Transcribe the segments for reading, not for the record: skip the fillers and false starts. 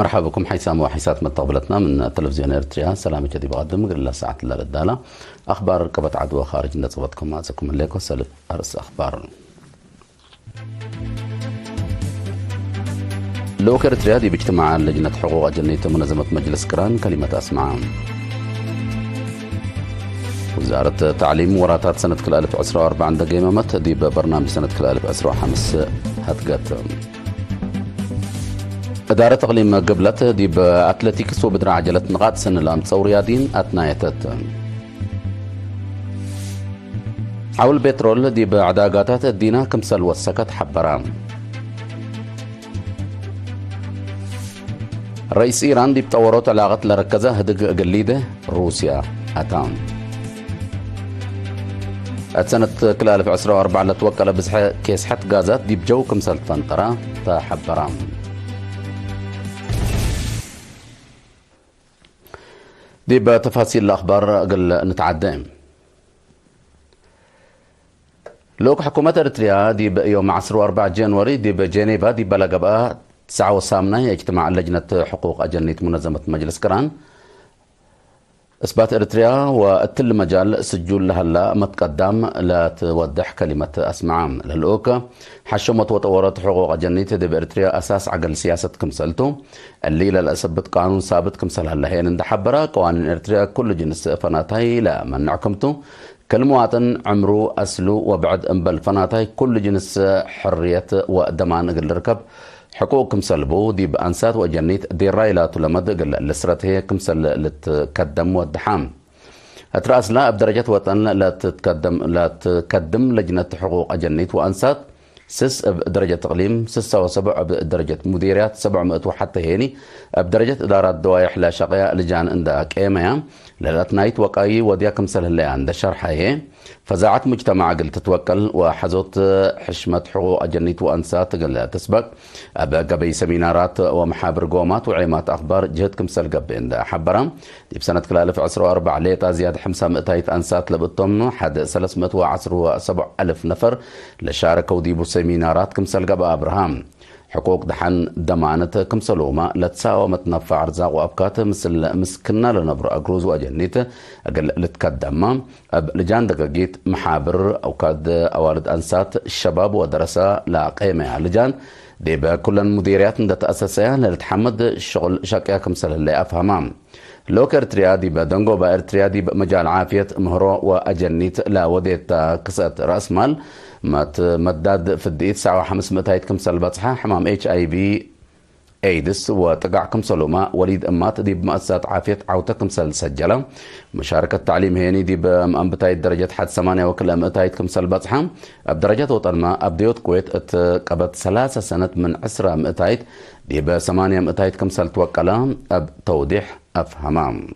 مرحبا بكم حيسام وحيسات متقبلتنا من تلفزيون إريتريا. سلام جديد بقدم قبل ساعة الردالة أخبار ركبة عدوى خارج نصبتكم أعزكم الليكو سلف أرس أخبار لوك إريتريا دي باجتماع لجنة حقوق جنية منظمة مجلس كران كلمة أسمع. وزارة تعليم وراتات سنة كل 2014 عند قيمة دي برنامج سنة كل 2015 هتقات. إدارة تقليم قبلت دي بأتلتيكس وبدرع عجلة نقاط سنة الأمس ورياضين أتنايتت. حول بترول دي بعداقاتات الدينا كمسل وسكت حبران. رئيس إيران دي بتورط علاقات لركزة هدق قليدة روسيا أتام. سنة كل 2014 لتوكل بزح كيس حت غازات دي بجو كمسل فنطرة تحبران. دي بتفاصيل الأخبار قل نتعدم. لوك حكومة إريتريا دي بيوم 4 جانوري دي بجنيفا دي بلغ بقى 9 اجتماع لجنة حقوق أجنية منظمة مجلس كران إثبات إريتريا والتل مجال سجول لها لا متقدم لا توضح كلمة أسمع للأوك حشمت وطورت حقوق أجنية دي بإريتريا أساس عقل سياسة كمسلته اللي للأسبت قانون ثابت كمسل هلا هين اندحبرا قوانين إريتريا كل جنس فناتاي لا من نعكمته كالمواطن عمره أسلو وبعد أنبل فناتاي كل جنس حرية ودمان قل ركب حقوق كمسلبو دي بأنسات وجنيت دي رايلات لمد قل الاسرة هي كمسل لتقدم والدحام أترأس لا بدرجة وطن لا تقدم لجنة حقوق أجنيت وأنسات سس بدرجة تقليم 6 بدرجة مديريات 700 وحتى هيني بدرجة إدارات دوائح لا شقيا لجان عندها كيميا للاتنايت وقاي وديا كمسل اللي عند شرحها هي فزاعت مجتمع قل تتوكل وحزوت حشمة حقوق أجنيت وأنسات قل تسبق قبي سمينارات ومحابر قومات وعيمات أخبار جهد كمسل قبي عند حبرا دي بسنة كل 2014 ليتا زيادة 500 أنسات لبطمن حد 317,000 نفر لشاركوا ديبو سمينارات كمسل قبا أبراهام حقوق دحن دمانة كمسلوما لتساوى متنفع رزاق وأبكات مثل مسكنا لنبر أجروز وأجنيته أقل لتقدم لجان دقاقيت محابر أو كاد أوارد أنسات الشباب ودرسة لا قيمة لجان دي بكل المديريات ندت أساسية لتحمد الشغل شاكيا كمسل اللي أفهمام لوك إريتريا دي بدنغو بإريتريا دي بمجال عافية مهرو وأجنيت لا وديت كسات رأس مال مداد في الدقيقة 500 كمسل بصحة حمام HIV ايدس وتقع كمسلوما وليد امات دي بمؤسسات عافية عوتة كمسل سجلة مشاركة تعليم هيني دي بأنبتايت درجة حد 8 وكل أمتايت كمسل بصحة بدرجة وطن ما أبديوت كويت قبت 3 سنة من 10 أمتايت دي ب8 أمتايت كمسل توكلا توضيح أفهمام.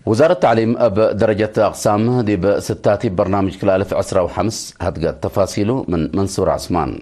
وزارة التعليم بدرجة أقسام دي بستاتي برنامج كل 2015 هتقى تفاصيله من منصور عثمان.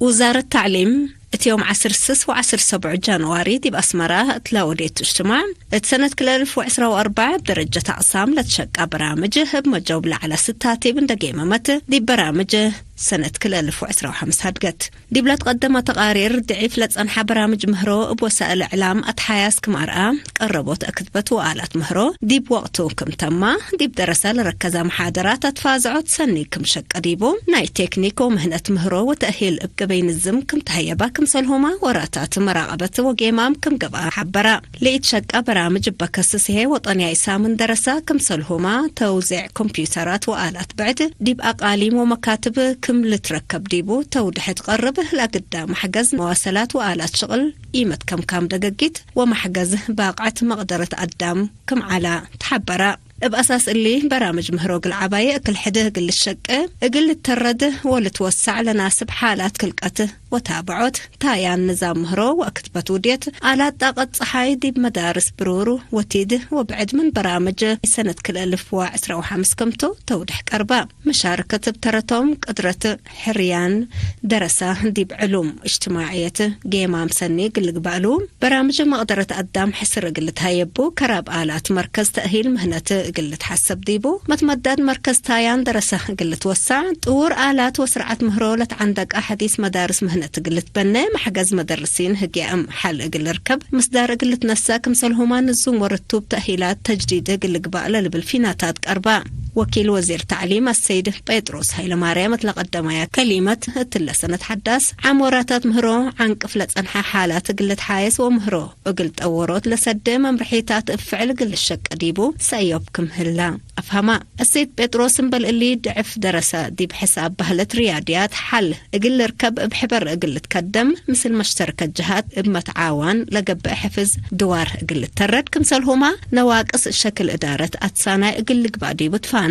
وزارة التعليم يوم 10 و17 جانواري دي بأسمرة تلاوديت اجتماع سنة كل 2014 بدرجة أقسام لتشقى برامجه بمجاوب على 6 من دقيمة مت دي برامجه سنة كل 2015 هدقت دي بلا تقدم تقارير ضعيف لتصنح برامج مهرو بوسائل إعلام أتحياس كمرأة قربت أكتبت وآلات مهرو دي بوقتو كم تما دي بدرسة لركزة محاضرات أتفازعت سني كم شك أديبو ناي تكنيك ومهنة مهرو وتأهيل بقبين الزم كم تهيبا كم سلهما وراتات مراقبة وقيمام كم قبا حبرا ليت شك برامج بكسسه وطنيا إسام درسة كم سلهما توزيع كمبيوترات وآلات بعد دي بأقاليم ومكاتب كم لتركب ديبو تودح تقربه لقدام حجز مواصلات وآلات شغل قيمة كم دقيقة ومحجز باقعة مقدرة قدام كم على تحبرا بأساس اللي برامج مهروق العباية كل حده قل الشقة قل الترده ولتوسع لناسب حالات كلقته وتابعوت تايان نظام مهرو وأكتبت وديت آلات طاقة صحايدي بمدارس برورو وتيده وبعد من برامج سنة كل 2015 كمتو تودح قربا مشاركة بترتهم قدرة حريان درسة دي بعلوم اجتماعية جيمام سني قل قبالو برامج ما قدرت قدام حسر قلت هايبو كراب آلات مركز تأهيل مهنة قلت حسب ديبو متمدد مركز تايان درسة قلت وسع طور آلات وسرعة مهرولة عندك أحاديث مدارس مهنة قلت بني محجز مدرسين هجي أم حل قل ركب مصدار قلت نساك مسلهما نزوم ورتوب تأهيلات تجديد قل قبالة لبالفيناتات أربع وكيل وزير تعليم السيد بيتروس هايلا ماريا تقدم يا كلمة تلسنة حداث عموراتات مهرو عن قفلة أنحى حالات قلت حايس ومهرو وقلت أوروت لسد ممرحيتات افعل قل الشك ديبو سيوبكم هلا أفهما السيد بيتروس بل اللي دعف درسة دي بحساب بهلة رياضيات حل قل ركب بحبر قل تقدم مثل مشتركة جهات بمتعاون لقب حفظ دوار قل ترد كمسلهما نواقص شكل إدارة أتسانا قل قبادي بتفانا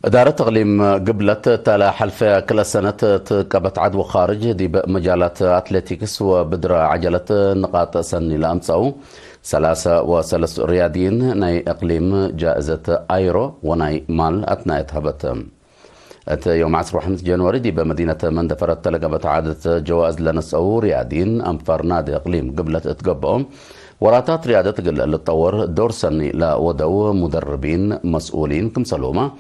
إدارة تغليم قبلت تلا حلفة كل سنة تقبت عدو خارج دي بمجالات أتلتيكس وبدر عجلة نقاط سني لأمسو 3 رياضيين ناي إقليم جائزة آيرو وناي مال أثناء هبت يوم 10 جانوري دي بمدينة مندفرت تلقبت عادة جوائز لنسو رياضيين أنفر نادي إقليم قبلت تقبهم وراتات رياضة اللي تطور دور سني لودو مدربين مسؤولين كمسلومة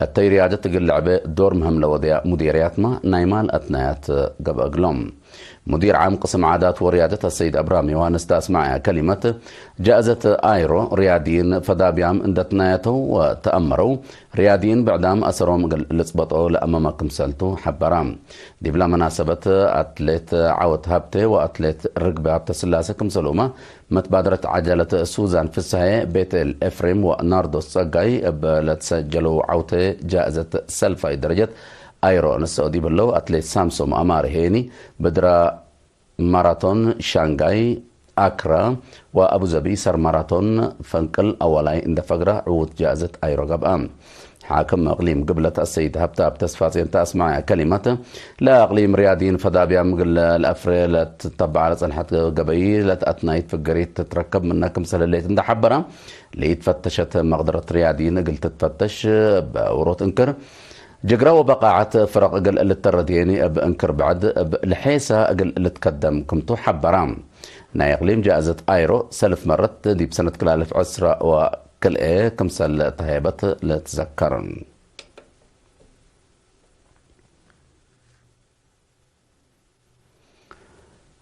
التيريادة تقل لعبة دور مهم لوديا مديريات ما نايمال أثناء قبقلهم مدير عام قسم عادات وريادة السيد أبرامي وانستاس معها كلمة جائزة آيرو رياضيين فدابيام اندتنايته وتأمروا رياضيين بعدام أسرهم لصبطوا لأمام كمسلتو حبرام دي بلا مناسبة أتليت عوت هابتي وأتليت رقبة السلاسة كمسلومة متبادرة عجلة سوزان في السهي بيت الإفريم وناردو الساقاي بلتسجلوا عوتي جائزة سلفاي درجة آيرو السعودي بلو أتليت سامسوم أمار هيني بدرا ماراثون شانغاي أكرا وأبو ظبي سر ماراثون فنكل أولاي إند فقرة عود جائزة آيرو قبام حاكم أقليم قبلة السيد هبتا بتسفاتين تسمع كلمة لا أقليم رياضيين فدابيا مقل الأفري لتتبع لصنحة قبي لتأتنايت فقريت تتركب منها كمسل اللي تندحبرا ليتفتشت مقدرة رياضيين قلت تتفتش بوروت انكر جقرا وبقاعة فرق أقل اللي ترديني بأنكر بعد لحيسة أقل اللي تقدم كمتو حبرام نا إقليم جائزة آيرو سلف مرت دي بسنة كل 1000 عسرة وكل إيه كمسل طهيبة لتذكرن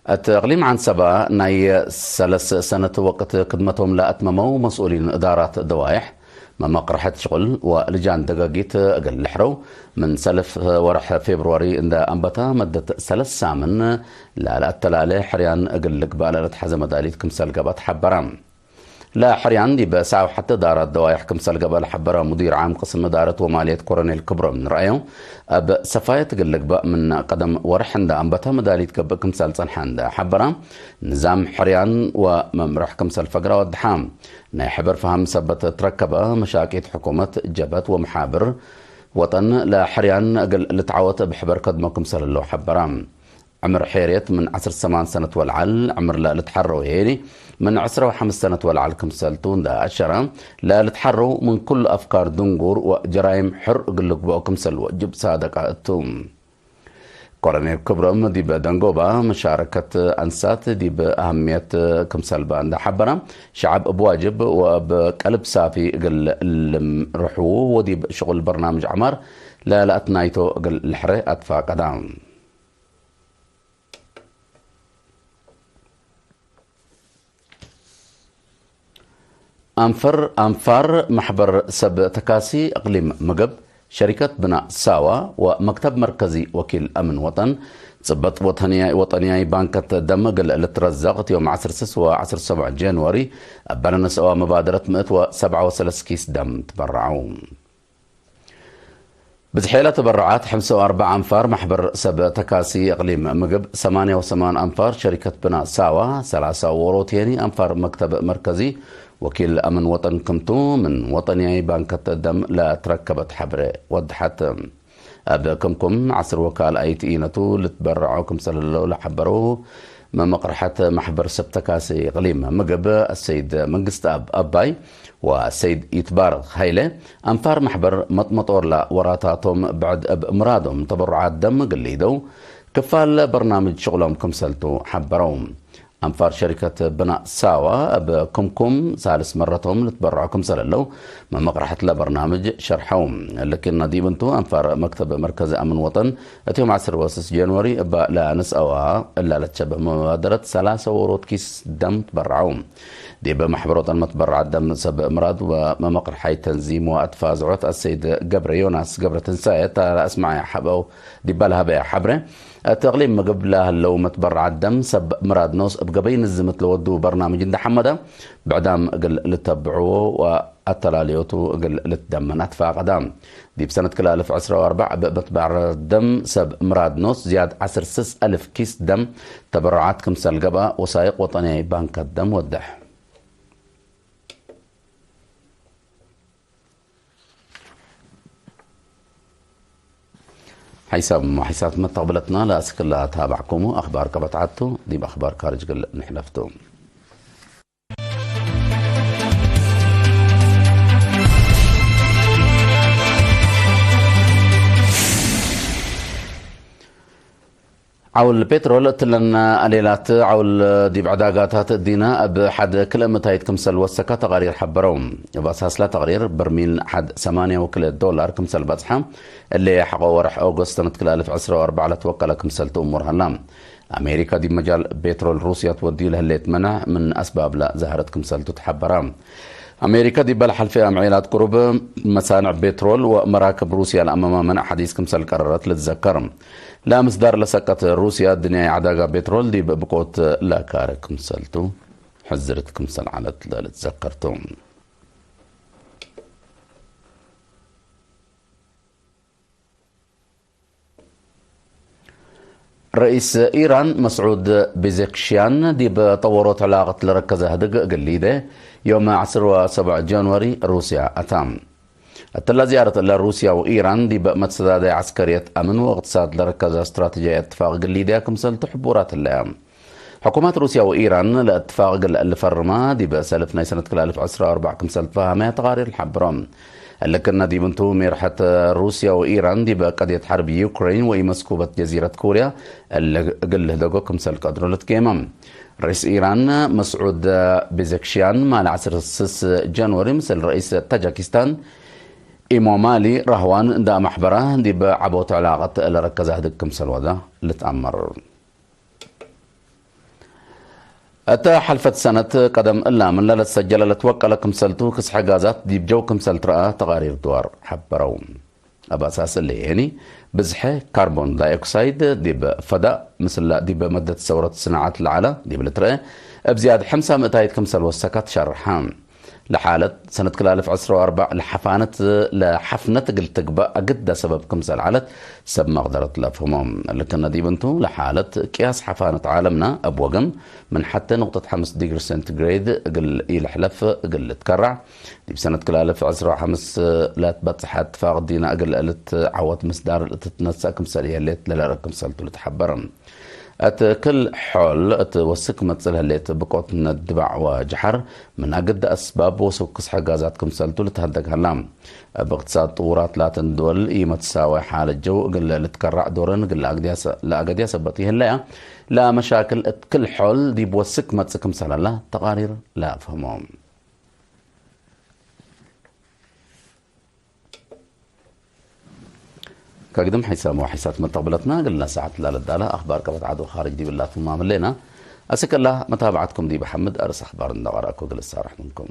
التقليم عن سبا ناي 3 سنة وقت خدمتهم لأتمموا مسؤولين إدارات دوائح ما قرحت شغل ولجان دقاقيت أقل الحرو من سلف ورح فبراير عند أنبتا مدة 3 سامن لا التلالي حريان أقل قبالة لتحزم داليت كمسال قبات حبرام لا حريان دي بساو حتى دارات دوايح كمسال قبال حبرام مدير عام قسم إدارة ومالية كورونيل كبرى من رأيه بسفاية قل قباء من قدم ورح عند أنبتا مداليت قبا كمسال صنحان دا حبرام نظام حريان وممرح كمسال فقرة والدحام نايحبر فهم سبت تركب مشاكل حكومة جبت ومحابر وطن لا حريان أقل لتعوت بحبر قدمة كمسال اللو حبرام عمر حيريت من 10 سنة والعل عمر لا لتحروا هيني من 10 سنة والعل كمسالتون دا 10 لا لتحروا من كل أفكار دنقور وجرائم حر قلق بأو كمسال وجب صادق التوم كورونيل كبرى دي بدنقوبة مشاركة أنسات دي بأهمية كمسال باند حبرة شعب بواجب وبقلب صافي قل الرحو ودي بشغل برنامج عمر لا لأتنايتو قل الحري أدفع قدام أنفار محبر سب تكاسي أقليم مقب شركة بناء ساوا ومكتب مركزي وكيل أمن وطن صبت وطنياي بانكة دمج اللي ترزقت يوم 10 جانوري بنا سوا مبادرة 137 كيس دم تبرعوا بزحيلة تبرعات 54 أنفار محبر سب تكاسي إقليم مقب 88 أنفار شركة بناء ساوى 3 وروتيني أنفار مكتب مركزي وكيل أمن وطن كمتو من وطني بانكة الدم لا تركبت حبر وضحت أبكمكم عصر وكال أيتينتو لتبرعوكم سللو لحبرو ما مقرحة محبر سبتكاسي إقليم مقب السيد منقست أباي والسيد يتبارغ هيلة أنفار محبر مطمطور لا وراتاتهم بعد بمرادهم تبرعات دم قليدو كفال برنامج شغلهم كمسلتو حبروهم أنفار شركة بناء ساوى بكمكم ثالث مرتهم لتبرعكم سللو ما مقرحة لبرنامج شرحهم لكن نديب انتو أنفار مكتب مركز أمن وطن اتيوم 10 جانوري لا نسأوها إلا لتشبه مبادرة 3 ورود كيس دم تبرعهم دي بمحبروت المتبرع الدم سب مراد وما مقرحي تنظيم وأتفاز عوت السيد قبر يوناس قبر تنساية اسمع يا حبو دي بالها بيا حبره التغليم مقبلها لو متبرع الدم سب مراد نوس بقبين الزمت لودو برنامج اند حمدا بعدام قل لتبعوه والتلاليوتو قل لتدم نتفاق قدام دي بسنة كلا 2004 بتبرع الدم سب مراد نوس زياد 10,000 كيس دم تبرعات كمسال قبا وسائق وطني بانك الدم ودح حساب ما تقبلتنا لا أسكلا تابعكم أخبار كبتعتو دي بأخبار خارج قل نحلفتو عول بترول تلن أليلات عول دي بعداقاتات الدينا بحد كل متايد كمسل وسكا تقارير حبروم بأساس لا تقرير برميل حد 8 وكل دولار كمسل بصحة اللي حقوا ورح أوغست سنة كل 2004 لتوكل كمسل تأمور هلام أمريكا دي مجال بترول روسيا تودي لها اللي تمنع من أسباب لا زهرت كمسل تتحبرام أمريكا دي بلح الفئة معيلات قرب مصانع بترول ومراكب روسيا الأمام منع حديث كمسل قررت لتذكر لا مصدر لسقط روسيا الدنيا عداقة بترول دي بقوت لا كارك كمسلتو حزرت كمسل على تذكرتم رئيس إيران مسعود بيزكشيان دي بطورت علاقة لركز هدق قليدة يوم 10 جانوري روسيا أتام التلا زيارة إلى روسيا وإيران دي بمتسداد عسكرية أمن واقتصاد لركز استراتيجية اتفاق قليدة كمسل تحبورات الأيام حكومات روسيا وإيران لاتفاق الفرما دي بسالفنا سنة 2014 كمسل تفاهمها تقارير الحبرام لكن دي بنتو ميرحة روسيا وإيران دي بقضية حرب يوكرين ومسكوبة جزيرة كوريا اللي قل هدوكو كمسل قدرو لتكيمم رئيس إيران مسعود بيزكشيان مع 10 جانوري مثل رئيس تاجيكستان إمامالي رهوان دا محبرة دي بعبوت علاقة اللي ركزها دك كمسل ودا لتأمر أتا حلفت سنة قدم إلا من لا تسجل لتوكل كمسلتو كس حجازات دي بجو كمسلت رأى تقارير دوار حبروم أبا أساس اللي يعني بزحة كربون دايوكسيد دي بفضاء مثل دي بمادة ثورة صناعات العلا دي بلترأى بزياد 5 متايد كمسل والسكت شرحام لحالة سنة كل 2004 لحفنة قلت تقبأ قد سبب كمسل علت سب مقدرة لفهمهم لكن دي بنتو لحالة قياس حفانة عالمنا أبوغم من حتى نقطة 5 ديجري سنتيغريد قل يلحلف قل تكرع دي بسنة كل 2005 لا تبطحات اتفاق دينا قل قلت عوات مسدار تتنسى كمسلية اللي لا كمسلتو لتحبرن كل حول توسك مثل هليت بقوت من الدبع وجحر من أجد أسباب وسوق حجازات كمسلتو لتهدق هلام باقتصاد طورات لا تندول قيمة تساوي حال الجو قل لتكرع دورن قل لا أقديا سبتيه هلا لا مشاكل كل حول دي بوسك مثل كمسل الله تقارير لا فهمهم كقدم حسام وحسات متقبلتنا قلنا ساعة لا للدالة أخبار كبت عدو خارج دي بالله ثم ملينا أسك الله متابعتكم دي بحمد أرس أخبار النغراء وقل السارح منكم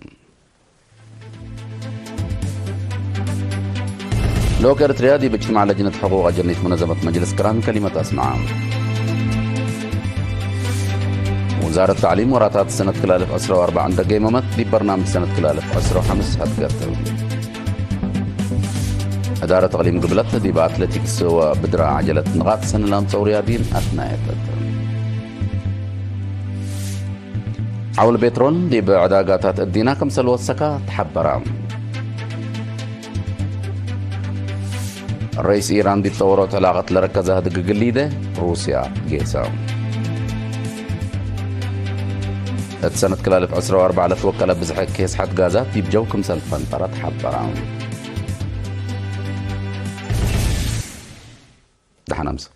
لو كانت ريادي باجتماع لجنة حقوق جنة منظمة مجلس كران كلمة أسمعها وزارة التعليم وراتات سنة كلالف 2004 عند قيممت دي برنامج سنة كلالف 2005 هتقرتل إدارة تقليم قبلت دي بأتلتيكس وبدرا عجلة نغاط سنة لام رياضيين أثناء عول بترول دي بعداقات الدينا كم سلوى السكا تحبرام الرئيس إيران دي تطورات علاقة لركزها دق قليدة روسيا جيسا سنة كلالف 14 لتوكل بزحك كيس حد غازات دي بجوكم سلفن طرت حبرام دحنا مسا